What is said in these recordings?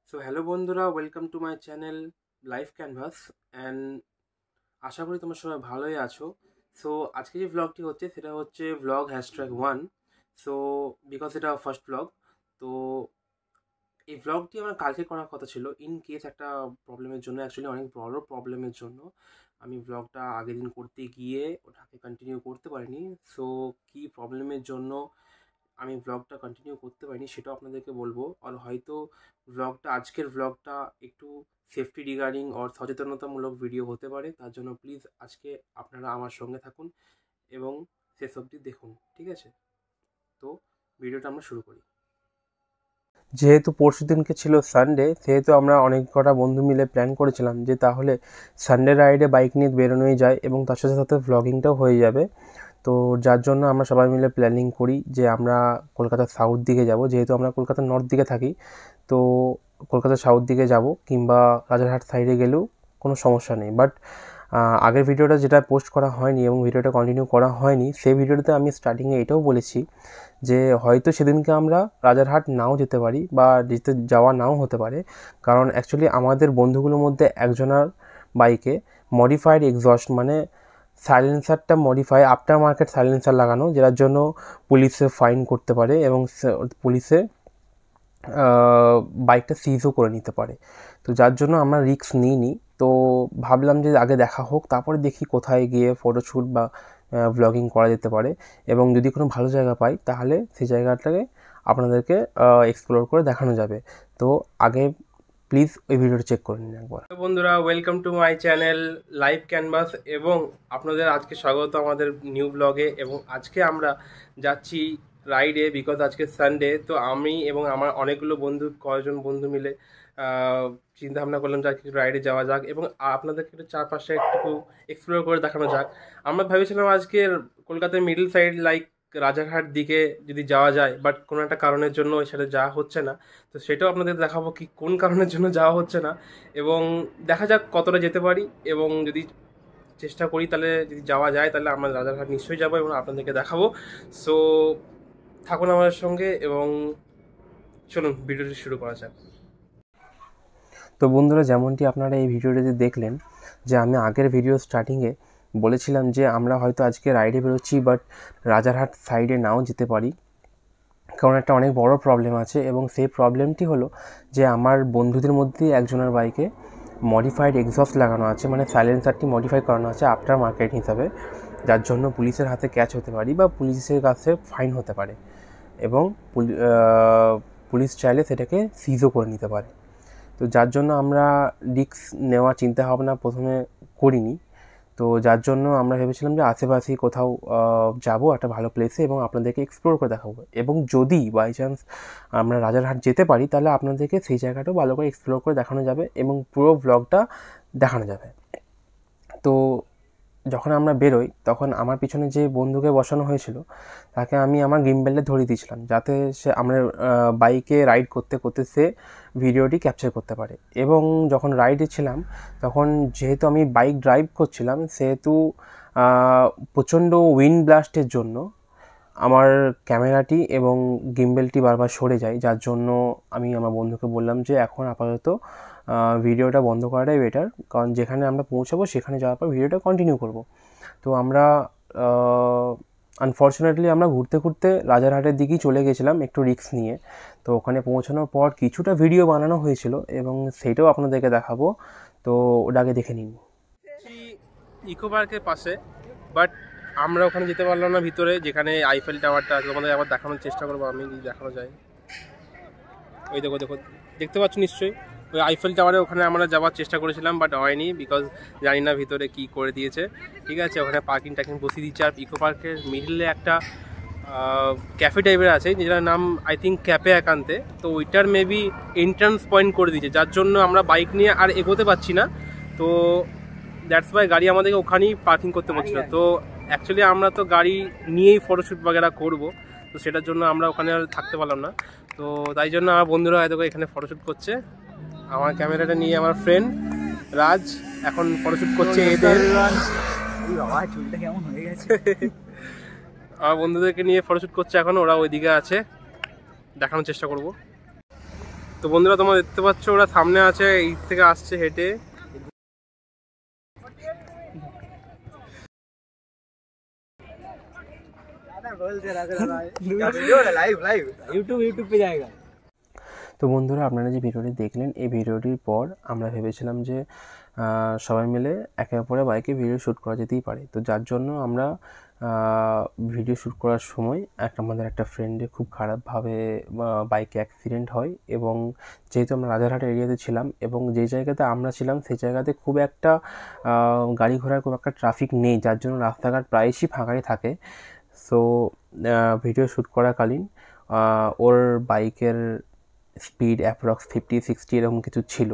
So hello বন্ধুরা, welcome to my channel life canvas. And আশা করি তোমরা সবাই ভালোই আছো। সো আজকে যে ভ্লগটি হচ্ছে সেটা হচ্ছে ভ্লগ #1। সো বিকজ এটা ফার্স্ট ভ্লগ, তো এই ভ্লগটি আমার কালকে করার কথা ছিল। ইন কেস একটা প্রবলেমের জন্য, অ্যাকচুয়ালি অনেক বড় প্রবলেমের জন্য আমি ভ্লগটা আগের দিন করতে গিয়ে ওটাকে কন্টিনিউ করতে পারিনি। সো কী প্রবলেমের জন্য আমি ভ্লগটা কন্টিনিউ করতে পারিনি সেটাও আপনাদেরকে বলবো। আর হয়তো আজকের ভ্লগটা একটু সেফটি রিগার্ডিং আর সচেতনতামূলক ভিডিও হতে পারে, তার জন্য প্লিজ আজকে আপনারা আমার সঙ্গে থাকুন এবং শেষ অবধি দেখুন, ঠিক আছে? তো ভিডিওটা আমরা শুরু করি। যেহেতু পরশু দিনকে ছিল সানডে, সেহেতু আমরা অনেক কটা বন্ধু মিলে প্ল্যান করেছিলাম যে তাহলে সানডে রাইডে বাইক নিয়ে বেরোনোই যায় এবং তার সাথে সাথে ভ্লগিংটাও হয়ে যাবে। তো যার জন্য আমরা সবাই মিলে প্ল্যানিং করি যে আমরা কলকাতার সাউথ দিকে যাব। যেহেতু আমরা কলকাতার নর্থ দিকে থাকি, তো কলকাতার সাউথ দিকে যাব কিংবা রাজারহাট সাইডে গেলেও কোনো সমস্যা নেই। বাট আগের ভিডিওটা যেটা পোস্ট করা হয়নি এবং ভিডিওটা কন্টিনিউ করা হয়নি, সেই ভিডিওটাতে আমি স্টার্টিংয়ে এটাও বলেছি যে হয়তো সেদিনকে আমরা রাজারহাট নাও যেতে পারি বা যাওয়া নাও হতে পারে, কারণ অ্যাকচুয়ালি আমাদের বন্ধুগুলোর মধ্যে একজনের বাইকে মডিফাইড এক্সস্ট মানে সাইলেন্সারটা মডিফাই আফটার মার্কেট সাইলেন্সার লাগানো, যেটার জন্য পুলিশে ফাইন করতে পারে এবং পুলিশে বাইকটা সিজও করে নিতে পারে। তো যার জন্য আমরা রিস্ক নিইনি। তো ভাবলাম যে আগে দেখা হোক, তারপরে দেখি কোথায় গিয়ে ফটোশ্যুট বা ভ্লগিং করা যেতে পারে, এবং যদি কোনো ভালো জায়গা পাই তাহলে সেই জায়গাটাকে আপনাদেরকে এক্সপ্লোর করে দেখানো যাবে। তো আগে প্লিজ ওই ভিডিওটা চেক করে নিন একবার। বন্ধুরা, welcome to my channel live canvas এবং আপনাদের আজকে স্বাগত আমাদের নিউ ব্লগে। এবং আজকে আমরা যাচ্ছি রাইডে, বিকজ আজকে সানডে। তো আমি এবং আমার অনেকগুলো কয়েকজন বন্ধু মিলে চিন্তা ভাবনা করলাম যে আজকে রাইডে যাওয়া যাক এবং আপনাদেরকে একটু চারপাশে একটু এক্সপ্লোর করে দেখানো যাক। আমরা ভেবেছিলাম আজকে কলকাতার মিডল সাইড লাইক রাজারহাট দিকে যদি যাওয়া যায়, বাট কোনো একটা কারণের জন্য ওই সাইডে যাওয়া হচ্ছে না। তো সেটাও আপনাদের দেখাবো কি কোন কারণের জন্য যাওয়া হচ্ছে না, এবং দেখা যাক কতটা যেতে পারি। এবং যদি চেষ্টা করি তাহলে যদি যাওয়া যায় তাহলে আমরা রাজারহাট নিশ্চয়ই যাবো এবং আপনাদেরকে দেখাবো। সো থাকুন আমাদের সঙ্গে এবং চলুন ভিডিওটি শুরু করা যাক। তো বন্ধুরা, যেমনটি আপনারা এই ভিডিওটিতে দেখলেন যে আমি আগের ভিডিও স্টার্টিংয়ে বলেছিলাম যে আমরা হয়তো আজকে রাইডে বেরোচ্ছি, বাট রাজারহাট সাইডে নাও যেতে পারি, কারণ একটা অনেক বড় প্রবলেম আছে। এবং সেই প্রবলেমটি হলো যে আমার বন্ধুদের মধ্যে একজনের বাইকে মডিফাইড এক্সস্ট লাগানো আছে, মানে সাইলেন্সারটি মডিফাই করানো আছে আফটার মার্কেট হিসাবে, যার জন্য পুলিশের হাতে ক্যাচ হতে পারি বা পুলিশের কাছে ফাইন হতে পারে, এবং পুলিশ চাইলে সেটাকে সিজও করে নিতে পারে। তো যার জন্য আমরা রিস্ক নেওয়ার চিন্তাভাবনা প্রথমে করিনি। তো যার জন্য আমরা ভেবেছিলাম যে আশেপাশেই কোথাও যাব একটা ভালো প্লেসে এবং আপনাদেরকে এক্সপ্লোর করে দেখাবো, এবং যদি বাই চান্স আমরা রাজারহাট যেতে পারি তাহলে আপনাদেরকে সেই জায়গাটাও ভালো করে এক্সপ্লোর করে দেখানো যাবে এবং পুরো ব্লগটা দেখানো যাবে। তো যখন আমরা বেরোই তখন আমার পিছনে যে বন্ধুকে বসানো হয়েছিল তাকে আমি আমার গিম্বেলটা ধরিয়ে দিয়েছিলাম, যাতে সে আমরা বাইকে রাইড করতে করতে সে ভিডিওটি ক্যাপচার করতে পারে। এবং যখন রাইডে ছিলাম তখন যেহেতু আমি বাইক ড্রাইভ করছিলাম, সেহেতু প্রচণ্ড উইন্ড ব্লাস্টের জন্য আমার ক্যামেরাটি এবং গিম্বেলটি বারবার সরে যায়, যার জন্য আমি আমার বন্ধুকে বললাম যে এখন আপাতত ভিডিওটা বন্ধ করাটাই বেটার, কারণ যেখানে আমরা পৌঁছাবো সেখানে যাওয়ার পর ভিডিওটা কন্টিনিউ করব। তো আমরা আনফর্চুনেটলি আমরা ঘুরতে ঘুরতে রাজারহাটের দিকেই চলে গেছিলাম একটু রিস্ক নিয়ে। তো ওখানে পৌঁছানোর পর কিছুটা ভিডিও বানানো হয়েছিল এবং সেইটাও আপনাদেরকে দেখাবো। তো ওটাকে দেখে নিন। ইকো পার্কের পাশে, বাট আমরা ওখানে যেতে পারলাম না ভিতরে, যেখানে আইফেল টাওয়ারটা আছে। তোমাদের আবার দেখানোর চেষ্টা করবো আমি, যদি দেখানো যায়। ওই দেখো দেখো, দেখতে পাচ্ছ নিশ্চয়ই ওই আইফেল টাওয়ারে, ওখানে আমরা যাওয়ার চেষ্টা করেছিলাম বাট হয়নি, বিকজ জানি না ভিতরে কি করে দিয়েছে। ঠিক আছে, ওখানে পার্কিং টার্কিং বসিয়ে দিচ্ছে। আর ইকো পার্কের মিডলে একটা ক্যাফে টাইপের আছে যেটার নাম আই থিঙ্ক ক্যাফে একান্তে। তো ওইটার মেবি এন্ট্রান্স পয়েন্ট করে দিয়েছে, যার জন্য আমরা বাইক নিয়ে আর এগোতে পারছি না। তো দ্যাটস ওয়াই গাড়ি আমাদেরকে ওখানেই পার্কিং করতে বলছিল। তো অ্যাকচুয়ালি আমরা তো গাড়ি নিয়েই ফটোশ্যুট বাগেরা করবো, তো সেটার জন্য আমরা ওখানে আর থাকতে পারলাম না। তো তাই জন্য আমার বন্ধুরা হয়তো এখানে ফটোশ্যুট করছে। আমার ক্যামেরাটা নিয়ে আমার ফ্রেন্ড রাজ এখন ফটোশ্যুট করছে এদের। আমার বন্ধুদেরকে নিয়ে ফটোশ্যুট করছে এখন, ওরা ওইদিকে আছে, দেখানোর চেষ্টা করব। তো বন্ধুরা তোমরা দেখতে পাচ্ছ ওরা সামনে আছে, এই থেকে আসছে হেঁটে। তো বন্ধুরা আপনারা যে ভিডিওটি দেখলেন, এই ভিডিওটির পর আমরা ভেবেছিলাম যে সবাই মিলে একে অপরের বাইকে ভিডিও শ্যুট করা যেতেই পারে। তো যার জন্য আমরা ভিডিও শ্যুট করার সময় আমাদের একটা ফ্রেন্ডের খুব খারাপভাবে বাইকে অ্যাক্সিডেন্ট হয়, এবং যেহেতু আমরা রাজারহাট এরিয়াতে ছিলাম এবং যেই জায়গাতে আমরা ছিলাম সেই জায়গাতে খুব একটা গাড়ি ঘোড়ার খুব একটা ট্রাফিক নেই, যার জন্য রাস্তাঘাট প্রায়শই ফাঁকাই থাকে। সো ভিডিও শ্যুট করাকালীন ওর বাইকের স্পিড অ্যাপ্রক্স 50-60 এরকম কিছু ছিল।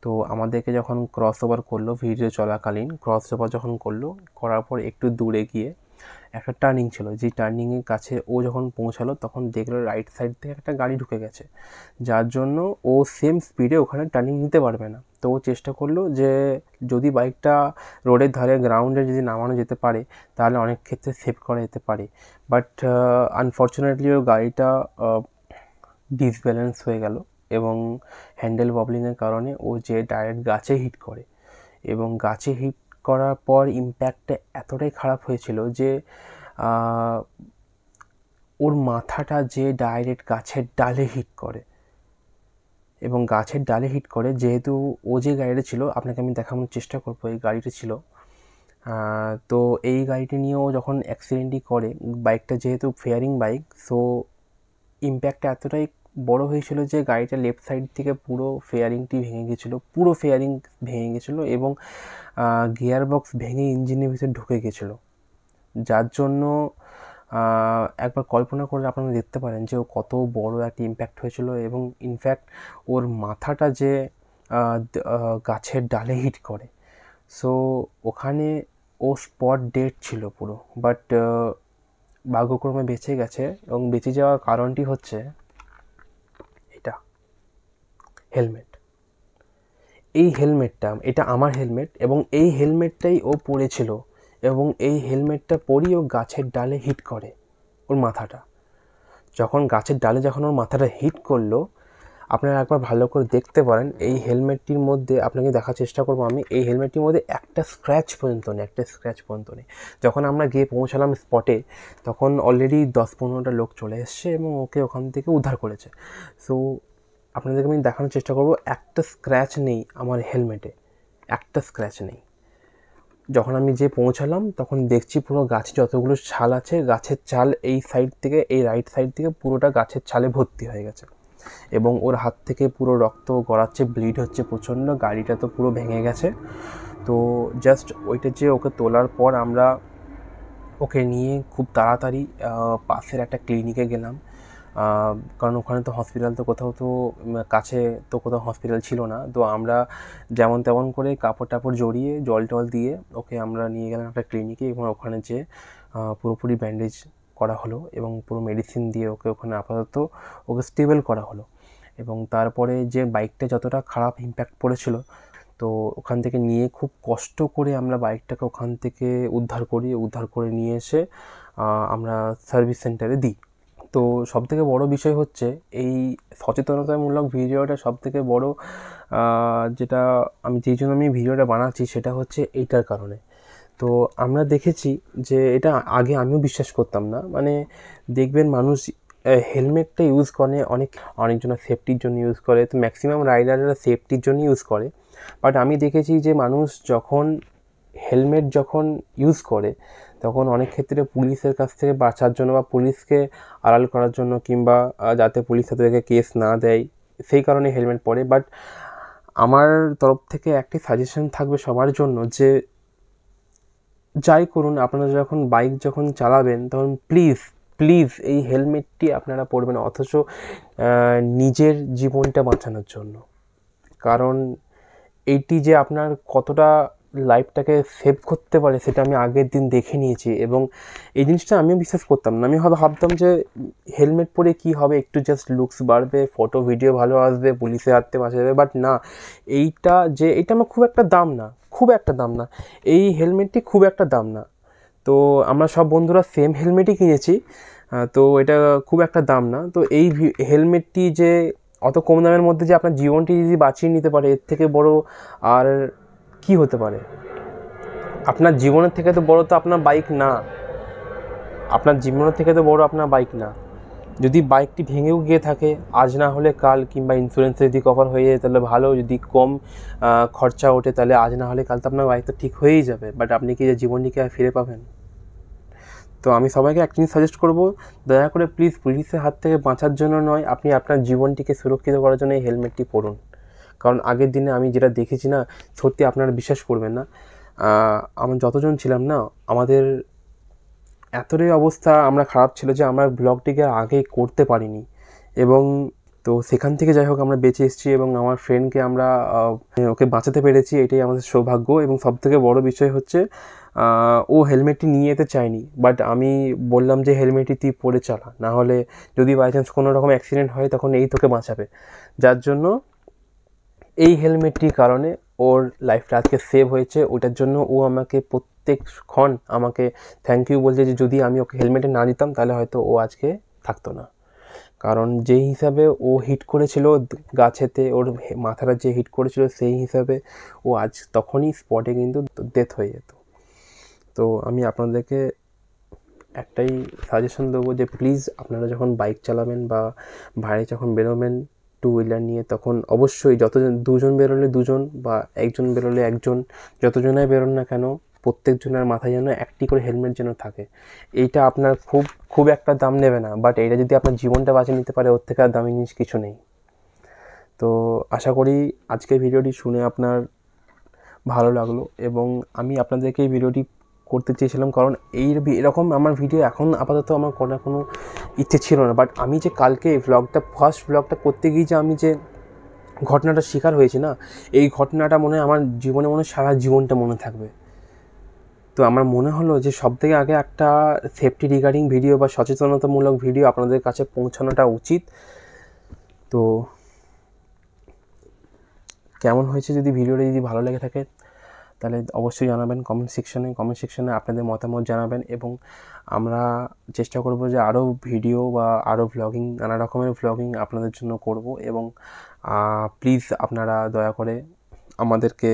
তো আমাদেরকে যখন ক্রস ওভার করলো, ভিডিও চলাকালীন ক্রস ওভার যখন করলো, করার পর একটু দূরে গিয়ে একটা টার্নিং ছিল, যেই টার্নিংয়ের কাছে ও যখন পৌঁছালো তখন দেখলো রাইট সাইড থেকে একটা গাড়ি ঢুকে গেছে, যার জন্য ও সেম স্পিডে ওখানে টার্নিং নিতে পারবে না। তো ও চেষ্টা করলো যে যদি বাইকটা রোডের ধারে গ্রাউন্ডে যদি নামানো যেতে পারে তাহলে অনেক ক্ষেত্রে সেভ করা যেতে পারে। বাট আনফর্চুনেটলি ওর গাড়িটা ডিসব্যালেন্স হয়ে গেল এবং হ্যান্ডেল ববলিংয়ের কারণে ও যে ডাইরেক্ট গাছে হিট করে, এবং গাছে হিট করার পর ইম্প্যাক্টটা এতটাই খারাপ হয়েছিল যে ওর মাথাটা যে ডাইরেক্ট গাছের ডালে হিট করে, এবং গাছের ডালে হিট করে। যেহেতু ও যে গাড়িটা ছিল, আপনাকে আমি দেখানোর চেষ্টা করবো, এই গাড়িটা ছিল। তো এই গাড়িটি নিয়েও যখন অ্যাক্সিডেন্টই করে, বাইকটা যেহেতু ফেয়ারিং বাইক, সো ইম্প্যাক্টটা এতটাই বড় হয়েছিল যে গাড়িটা লেফট সাইড থেকে পুরো ফেয়ারিংটি ভেঙে গেছিলো, পুরো ফেয়ারিং ভেঙে গেছিলো, এবং গিয়ার বক্স ভেঙে ইঞ্জিনের ভিতরে ঢুকে গেছিলো, যার জন্য একবার কল্পনা করে আপনারা দেখতে পারেন যে ও কত বড় একটা ইম্প্যাক্ট হয়েছিল। এবং ইনফ্যাক্ট ওর মাথাটা যে গাছের ডালে হিট করে, সো ওখানে ও স্পট ডেড ছিল পুরো। বাট ভাগ্যক্রমে বেঁচে গেছে, এবং বেঁচে যাওয়ার কারণটি হচ্ছে এটা হেলমেট। এই হেলমেটটা, এটা আমার হেলমেট, এবং এই হেলমেটটাই ও পরেছিল, এবং এই হেলমেটটা পরেই ও গাছের ডালে হিট করে ওর মাথাটা। যখন গাছের ডালে যখন ওর মাথাটা হিট করলো, আপনারা একবার ভালো করে দেখতে পারেন এই হেলমেটটির মধ্যে, আপনাকে দেখার চেষ্টা করবো আমি, এই হেলমেটটির মধ্যে একটা স্ক্র্যাচ পর্যন্ত নেই। যখন আমরা গিয়ে পৌঁছালাম স্পটে, তখন অলরেডি 10-15টা লোক চলে এসছে এবং ওকে ওখান থেকে উদ্ধার করেছে। সো আপনাদেরকে আমি দেখানোর চেষ্টা করবো, একটা স্ক্র্যাচ নেই আমার হেলমেটে, একটা স্ক্র্যাচ নেই। যখন আমি যে পৌঁছালাম তখন দেখছি পুরো গাছে যতগুলো ছাল আছে, গাছের ছাল এই সাইড থেকে, এই রাইট সাইড থেকে পুরোটা গাছের ছালে ভর্তি হয়ে গেছে, এবং ওর হাত থেকে পুরো রক্ত গড়াচ্ছে, ব্লিড হচ্ছে প্রচণ্ড, গাড়িটা তো পুরো ভেঙে গেছে। তো জাস্ট ওইটা যে ওকে তোলার পর আমরা ওকে নিয়ে খুব তাড়াতাড়ি পাশের একটা ক্লিনিকে গেলাম, কারণ ওখানে তো হসপিটাল তো কোথাও তো কাছে তো কোথাও হসপিটাল ছিল না। তো আমরা যেমন তেমন করে কাপড় টাপড় জড়িয়ে জল টল দিয়ে ওকে আমরা নিয়ে গেলাম একটা ক্লিনিকে, এবং ওখানে যে পুরোপুরি ব্যান্ডেজ করা হলো এবং পুরো মেডিসিন দিয়ে ওকে ওখানে আপাতত ওকে স্টেবল করা হলো। এবং তারপরে যে বাইকটা যতটা খারাপ ইম্প্যাক্ট পড়েছিল, তো ওখান থেকে নিয়ে খুব কষ্ট করে আমরা বাইকটাকে ওখান থেকে উদ্ধার করে নিয়ে এসে আমরা সার্ভিস সেন্টারে দিই। তো সবথেকে বড় বিষয় হচ্ছে এই সচেতনতামূলক ভিডিওটা, সবথেকে বড় যেটা যেই জন্য আমি ভিডিওটা বানাচ্ছি সেটা হচ্ছে এইটার কারণে। তো আমরা দেখেছি যে এটা আগে আমিও বিশ্বাস করতাম না, মানে দেখবেন মানুষ হেলমেটটা ইউজ করে অনেকজন সেফটির জন্য ইউজ করে, তো ম্যাক্সিমাম রাইডাররা সেফটির জন্য ইউজ করে। বাট আমি দেখেছি যে মানুষ যখন হেলমেট ইউজ করে তখন অনেক ক্ষেত্রে পুলিশের কাছ থেকে বাঁচার জন্য বা পুলিশকে আড়াল করার জন্য, কিংবা যাতে পুলিশ তাদেরকে কেস না দেয়, সেই কারণে হেলমেট পরে। বাট আমার তরফ থেকে একটি সাজেশন থাকবে সবার জন্য যে যাই করুন আপনারা, যখন বাইক চালাবেন তখন প্লিজ এই হেলমেটটি আপনারা পরবেন, অথচ নিজের জীবনটা বাঁচানোর জন্য। কারণ এইটি যে আপনার কতটা লাইফটাকে সেভ করতে পারে সেটা আমি আগের দিন দেখে নিয়েছি, এবং এই জিনিসটা আমিও বিশ্বাস করতাম না। আমি হয়তো ভাবতাম যে হেলমেট পরে কী হবে, একটু জাস্ট লুকস বাড়বে, ফটো ভিডিও ভালো আসবে, পুলিশের হাত থেকে বাঁচা যাবে। বাট না, এইটা আমার খুব একটা দাম না, এই হেলমেটটি খুব একটা দাম না। তো আমরা সব বন্ধুরা সেম হেলমেটই কিনেছি, তো এটা খুব একটা দাম না। তো এই হেলমেটটি যে অত কম দামের মধ্যে যে আপনার জীবনটি যদি বাঁচিয়ে নিতে পারে, এর থেকে বড় আর কি হতে পারে? আপনার জীবনের থেকে তো বড় তো আপনার বাইক না, আপনার জীবনের থেকে তো বড় আপনার বাইক না। যদি বাইকটি ভেঙেও গিয়ে থাকে, আজ না হলে কাল, কিংবা ইন্স্যুরেন্সে যদি কভার হয়ে যায় তাহলে ভালো, যদি কম খরচা ওঠে তাহলে আজ না হলে কাল তো আপনার বাইক তো ঠিক হয়েই যাবে, বাট আপনি কি জীবনটিকে আর ফিরে পাবেন? তো আমি সবাইকে একটা জিনিস সাজেস্ট করবো, দয়া করে প্লিজ পুলিশের হাত থেকে বাঁচার জন্য নয়, আপনি আপনার জীবনটিকে সুরক্ষিত করার জন্য এই হেলমেটটি পরুন। কারণ আগের দিনে আমি যেটা দেখেছি না, সত্যি আপনারা বিশ্বাস করবেন না, আমরা যতজন ছিলাম না, আমাদের এতটাই অবস্থা আমরা খারাপ ছিল যে আমরা ব্লগটিকে আগে করতে পারিনি। এবং তো সেখান থেকে যাই হোক আমরা বেঁচে এসেছি এবং আমার ফ্রেন্ডকে আমরা ওকে বাঁচাতে পেরেছি, এটাই আমাদের সৌভাগ্য। এবং সবথেকে বড় বিষয় হচ্ছে ও হেলমেটটি নিয়ে যেতে চায়নি, বাট আমি বললাম যে হেলমেটটি তুই পরে চালা, না হলে যদি বাই চান্স কোনো রকম অ্যাক্সিডেন্ট হয় তখন এই তোকে বাঁচাবে। যার জন্য এই হেলমেটটির কারণে ওর লাইফটা আজকে সেভ হয়েছে। ওটার জন্য ও আমাকে প্রত্যেকক্ষণ আমাকে থ্যাংক ইউ বলছে, যে যদি আমি ওকে হেলমেটে না দিতাম তাহলে হয়তো ও আজকে থাকতো না। কারণ যেই হিসাবে ও হিট করেছিল গাছেতে, ওর মাথাটা যে হিট করেছিল সেই হিসাবে ও আজ তখনই স্পটে কিন্তু ডেথ হয়ে যেত। তো আমি আপনাদেরকে একটাই সাজেশন দেবো যে প্লিজ আপনারা যখন বাইক চালাবেন বা বাইরে যখন বেরোবেন টু হুইলার নিয়ে, তখন অবশ্যই দুজন বেরোলে দুজন বা একজন বেরোলে একজন, যতজনাই বেরোন না কেন প্রত্যেকজনের মাথায় যেন একটি করে হেলমেট যেন থাকে। এইটা আপনার খুব একটা দাম নেবে না, বাট এইটা যদি আপনার জীবনটা বাঁচিয়ে নিতে পারে, ওর থেকে আর দামি জিনিস কিছু নেই। তো আশা করি আজকের ভিডিওটি শুনে আপনার ভালো লাগলো, এবং আমি আপনাদেরকে এই ভিডিওটি করতে চেয়েছিলাম কারণ এরকম আমার ভিডিও এখন আপাতত আমার করার কোনো ইচ্ছে ছিল না, বাট আমি যে কালকে ফার্স্ট ব্লগটা করতে গিয়ে যে আমি যে ঘটনাটা শিকার হয়েছি না, এই ঘটনাটা মনে হয় আমার জীবনে সারা জীবনটা মনে থাকবে। তো আমার মনে হলো যে সবথেকে আগে একটা সেফটি রিগার্ডিং ভিডিও বা সচেতনতামূলক ভিডিও আপনাদের কাছে পৌঁছানোটা উচিত। তো কেমন হয়েছে, যদি ভিডিওটা যদি ভালো লেগে থাকে তাহলে অবশ্যই জানাবেন কমেন্ট সেকশনে আপনাদের মতামত জানাবেন, এবং আমরা চেষ্টা করব যে আরও ভিডিও বা আরও ভ্লগিং, নানা রকমের ভ্লগিং আপনাদের জন্য করব। এবং প্লিজ আপনারা দয়া করে আমাদেরকে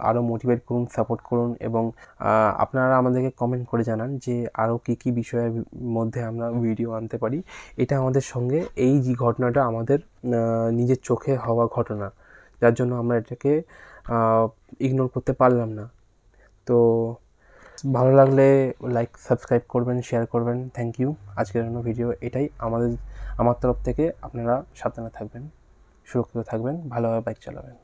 আরও মোটিভেট করুন, সাপোর্ট করুন, এবং আপনারা আমাদেরকে কমেন্ট করে জানান যে আরও কী বিষয়ের মধ্যে আমরা ভিডিও আনতে পারি। এটা আমাদের সঙ্গে এই যে ঘটনাটা আমাদের নিজের চোখে হওয়া ঘটনা, যার জন্য আমরা এটাকে ইগনোর করতে পারলাম না। তো ভালো লাগলে লাইক সাবস্ক্রাইব করবেন, শেয়ার করবেন। Thank you. আজকের জন্য ভিডিও এটাই। আমার তরফ থেকে আপনারা সাবধানে থাকবেন, সুরক্ষিত থাকবেন, ভালোভাবে বাইক চালাবেন।